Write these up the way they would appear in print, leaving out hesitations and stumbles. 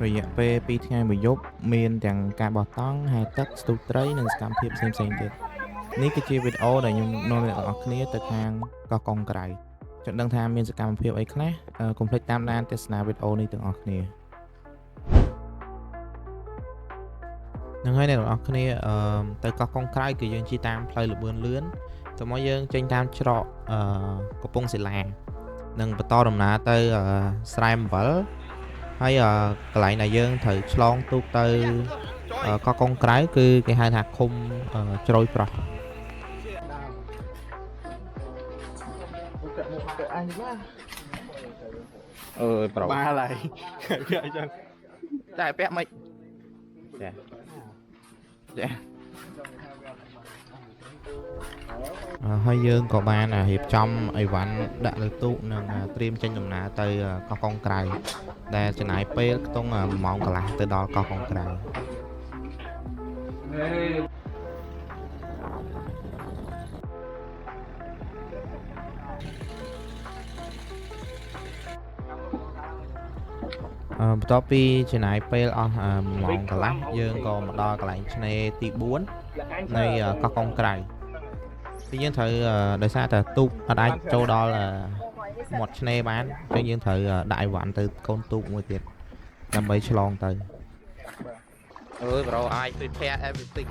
រយៈពេល2ថ្ងៃមួយយប់មានទាំងការបោះតង់ហែទឹកស្ទុះត្រីនិងសកម្មភាពផ្សេងៗទៀតនេះគឺជាវីដេអូដែលខ្ញុំនាំអ្នកទាំងអស់គ្នាទៅខាងកោះកុងក្រៅចង់ដឹងថាមានសកម្មភាពអីខ្លះកុំភ្លេចតាមដានទស្សនាវីដេអូនេះទាំងអស់គ្នានឹងហើយអ្នកទាំងអស់គ្នាទៅកោះកុងក្រៅគឺយើងជិះតាមផ្លូវលបឿនលឿនទៅមកយើងចេញតាមច្រកកំពង់សិលានិងបន្តដំណើរទៅស្រែអំបិលហើយកន្លែងដែលយើងត្រូវឆ្លងទូកទៅកោះកុងក្រៅគឺគេហៅថាឃុំជ្រោយប្រោះអើយប្រូបាឡើយពាក់អញ្ចឹងតែពាក់មិនចាហើយយើងក៏បានរៀបចំអីវ៉ាន់ដាក់លើទូកនិងត្រៀមចេញដំណើរទៅកោះកុងក្រៅដែលចំណាយពេលខ្ទង់1ម៉ោងកន្លះទៅដល់កោះកុងក្រៅបន្ទាប់ពីចំណាយពេលអស់1ម៉ោងកន្លះយើងក៏មកដល់កន្លែងឆ្នេរទី4នៃកោះកុងក្រៅពីយើងត្រូវដោយសារតែទូកអត់អាចចូលដល់មាត់ឆ្នេរបានអញ្ចឹងយើងត្រូវដាក់អីវ៉ាន់ទៅកូនទូកមួយទៀតដើម្បីឆ្លងទៅអើយ bro I prepare everything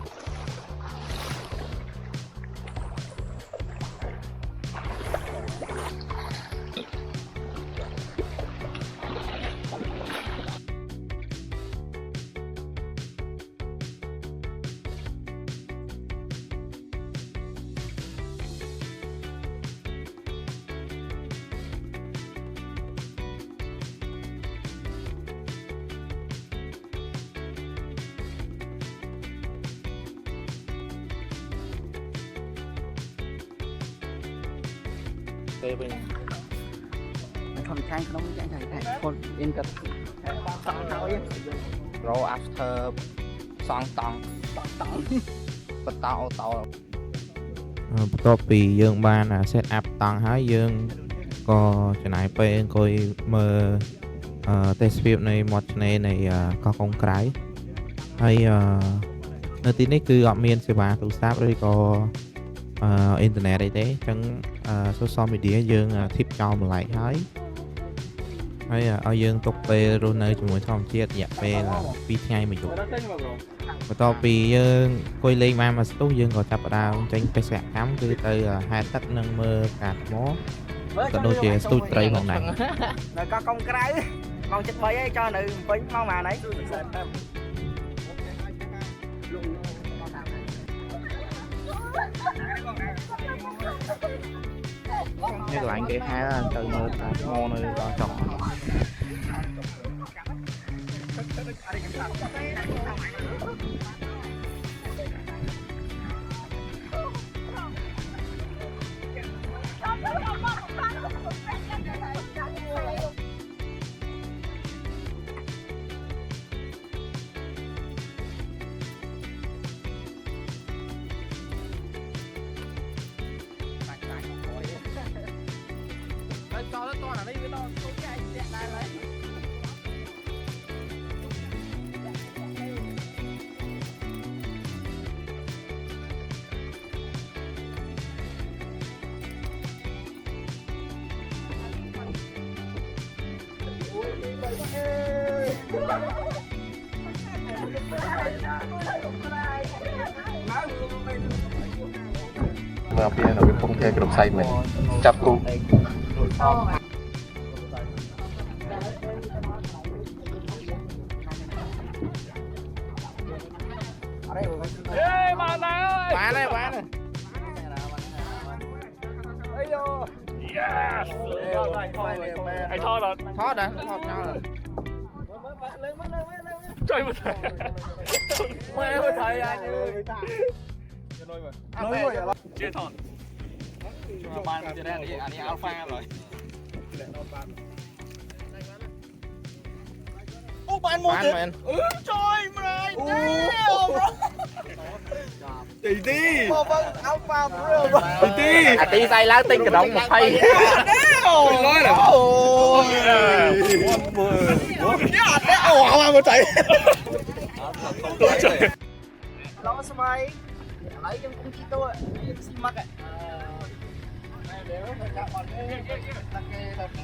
គេវិញខ្ញុំខាងក្នុងចាស់តែគាត់អ៊ីនក៏សង់ហើយ Bro after សង់តង់បន្តអូតូបន្ទាប់ពីយើងបាន set up តង់ហើយយើងក៏ចំណាយពេលអង្គុយមើលទេសភាពនៃមាត់ឆ្នេរនៃកោះកុងក្រៅហើយនៅទីនេះគឺអត់មានសេវាទូរស័ព្ទឬក៏អ៊ីនធឺណិតអីទេអញ្ចឹងsocial media យើងធីបចោលម្លែកហើយឲ្យយើងទុកពេលរស់នៅជាមួយធម្មជាតិរយៈពេល2ថ្ងៃមួយយប់បន្ទាប់ពីយើងអង្គុយលេងបានមួយស្ទុះយើងក៏ចាប់ផ្ដើមចេញបេសកកម្មគឺទៅហែទឹកនិងមើលផ្កាថ្មក៏ដូចជាស្ទូចត្រីផងដែរនៅកោះកុងក្រៅម៉ោង 7:03 ឯងចុះនៅពេញម៉ោងប៉ុន្មានហើយនេះកន្លែងគេហៅទៅមើលថាថ្មនៅដល់ចុងcho nó to là đi với nó không cái anh đẹp này lấy mà phía nào cái phong theo cái đồng xay mình chắp cu bán này yes anh thoát rồi thoát nhau rồi chơi một thầy mẹ một thầy anh ơi chưa thoát ban chưa ra đi anh alpha rồi ô ban một tiền trời mày Tí tí alpha tí tí say lá tinh cái đống một phay nói là ôi quá mà chạy lo sao mày lấy em cũng chỉ tôi xin mắc ạ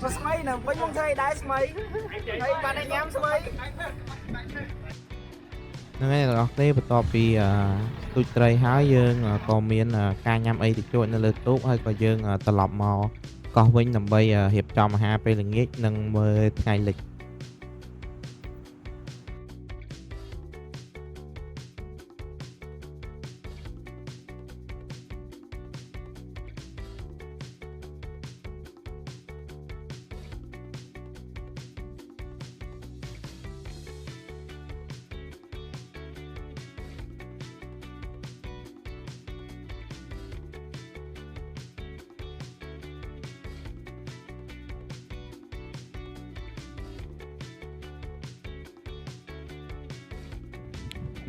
sao mày nè với nhung thay đá sao mày thấy bạn anh em sao mày ហ្នឹងហើយបងប្អូនបន្ទាប់ពីទូចត្រីហើយយើងក៏មានការញ៉ាំអីតិចតួចនៅលើទូកហើយក៏យើងត្រឡប់មកកោះវិញដើម្បីរៀបចំអាហារពេលល្ងាចនិងមើលថ្ងៃលិច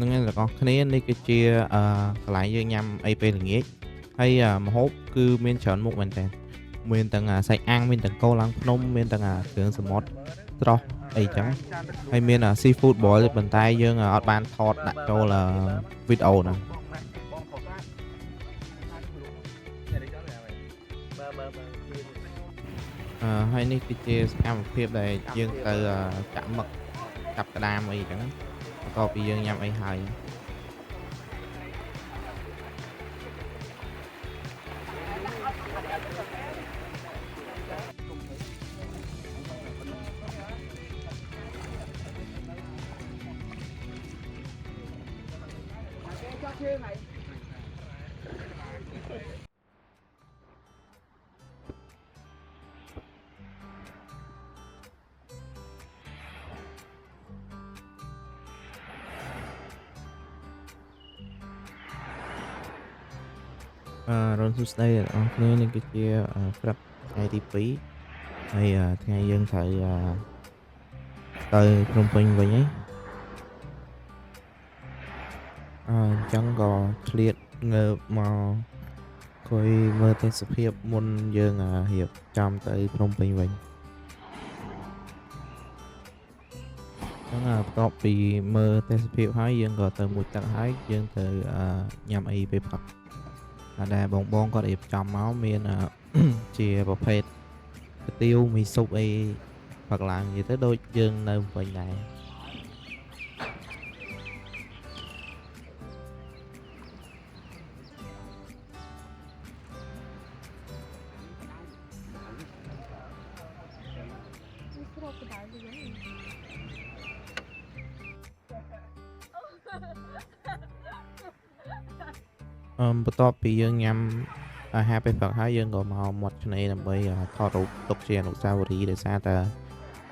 នឹងឯងបងប្អូនគ្នានេះគឺជាកន្លែងយើងញ៉ាំអីពេលល្ងាចហើយម្ហូបគឺមានច្រើនមុខមែនតើមានទាំងសាច់អាំងមានទាំងគោឡើងភ្នំមានទាំងគ្រឿងសមុទ្រស្រស់អីចឹងហើយមាន seafood boil ប៉ុន្តែយើងអត់បានថតដាក់ចូលវីដេអូហ្នឹងហើយនេះគឺជាសកម្មភាពដែលយើងទៅចាក់មឹកចាប់ក្តាមអីចឹង បន្ទាប់ពីយើងញ៉ាំអីហើយ រនសួស្តីអ្នកនរគ្នានេះគឺជាព្រឹកថ្ងៃទី 2 ហើយថ្ងៃយើងត្រូវទៅភ្នំពេញវិញហើយអញ្ចឹងក៏ឆ្លៀតងើបមកគួយមើលទេសភាពមុនយើងរៀបចំទៅភ្នំពេញវិញអញ្ចឹងបន្ទាប់ពីមើលទេសភាពហើយយើងក៏ទៅមួយទឹកហើយយើងទៅញ៉ាំអីពេលផឹក ដែលបងគាត់រៀបចំមកមានជាប្រភេទគុយទាវមីស៊ុបអីផឹកឡើងនិយាយទៅដូចយើងនៅវិញដែរ បន្ទាប់ពីយើងញ៉ាំអាហារពេលព្រឹកហើយយើងក៏មកមាត់ឆ្នេរដើម្បីថតរូបទុកជាអនុស្សាវរីយ៍ដោយសារតែ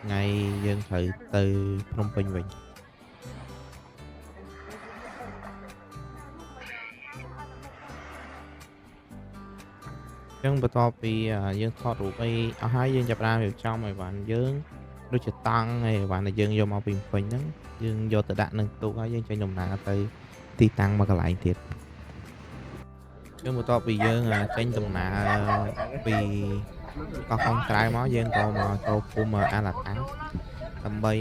ថ្ងៃយើងត្រូវទៅភ្នំពេញវិញអញ្ចឹងបន្ទាប់ពីយើងថតរូបអីអស់ហើយយើងចាប់ផ្ដើមរៀបចំអីវ៉ាន់យើងដូចជាតង់អីវ៉ាន់ដែលយើងយកមកពីភ្នំពេញហ្នឹងយើងយកទៅដាក់នឹងទូកហើយយើងចេញដំណើរទៅទីតាំងមួយកន្លែងទៀត យើងបន្ទាប់ពីយើងចេញដំណើរពីកោះកុងក្រៅមកយើងក៏មកចូលភូមិអាឡាតាំងដើម្បី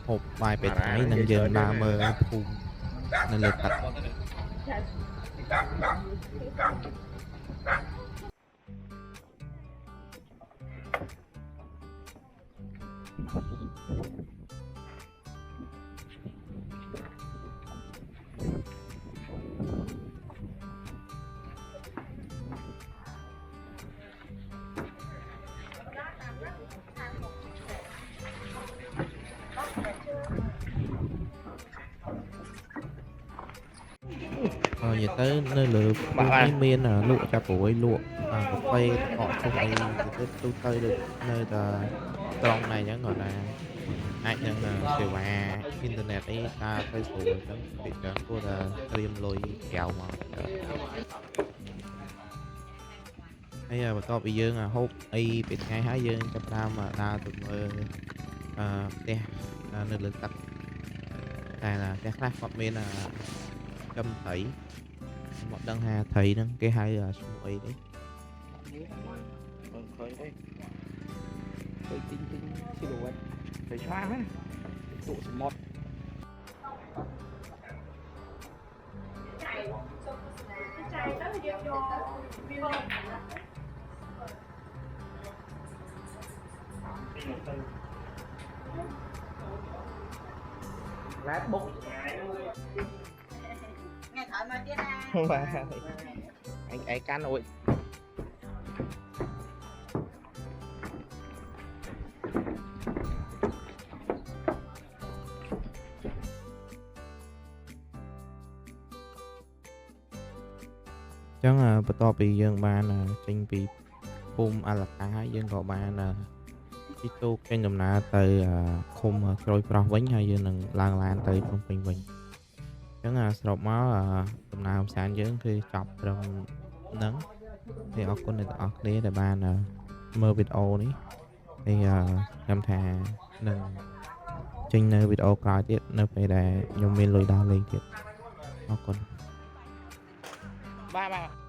ហូបបាយពេលថ្ងៃនិងយើងដើរមើលភូមិនៅលើទឹក និយាយទៅនៅលើនេះមានលក់ចាប់ព្រួយលក់កាហ្វេអកឈុំអីទៅទូទៅដូចនៅតែត្រង់nàyអញ្ចឹងគាត់ថាអាចនឹងសេវាអ៊ីនធឺណិតអីថាទៅស្រួលអញ្ចឹងពីច្រើនគួរតែត្រៀមលុយក្រៅមកហើយបន្ទាប់ពីយើងហូបអីពេលថ្ងៃហើយយើងចាប់ផ្ដើមដើរទៅមើលផ្ទះនៅលើទឹកតែផ្ទះខ្លះគាត់មានចំត្រី មកដឹងថាត្រីហ្នឹងគេហៅឈ្មោះអីទេឃើញទេទៅទិញស៊ីលូវ៉ាត់ទៅឆ្លាស់ហ្នឹង tụ một Red Bull Nghe thoại mà chưa ra. và anh ấy can ôi chẳng bắt đầuពីយើងបានចេញពីភូមិអាឡតាហើយយើងក៏បានជិះទូកចេញដំណើរទៅឃុំក្រូចប្រោះវិញហើយយើងនឹងឡើងឡានទៅភ្នំពេញវិញអញ្ចឹងសរុបមកដំណើរកម្សាន្តយើងគឺចប់ត្រឹមហ្នឹងthì អរគុណអ្នកទាំងអស់គ្នាដែលបានមើលវីដេអូនេះហើយខ្ញុំថានឹងចេញនៅវីដេអូក្រោយទៀតនៅពេលដែលខ្ញុំមានលុយដល់លេងទៀតអរគុណ bye bye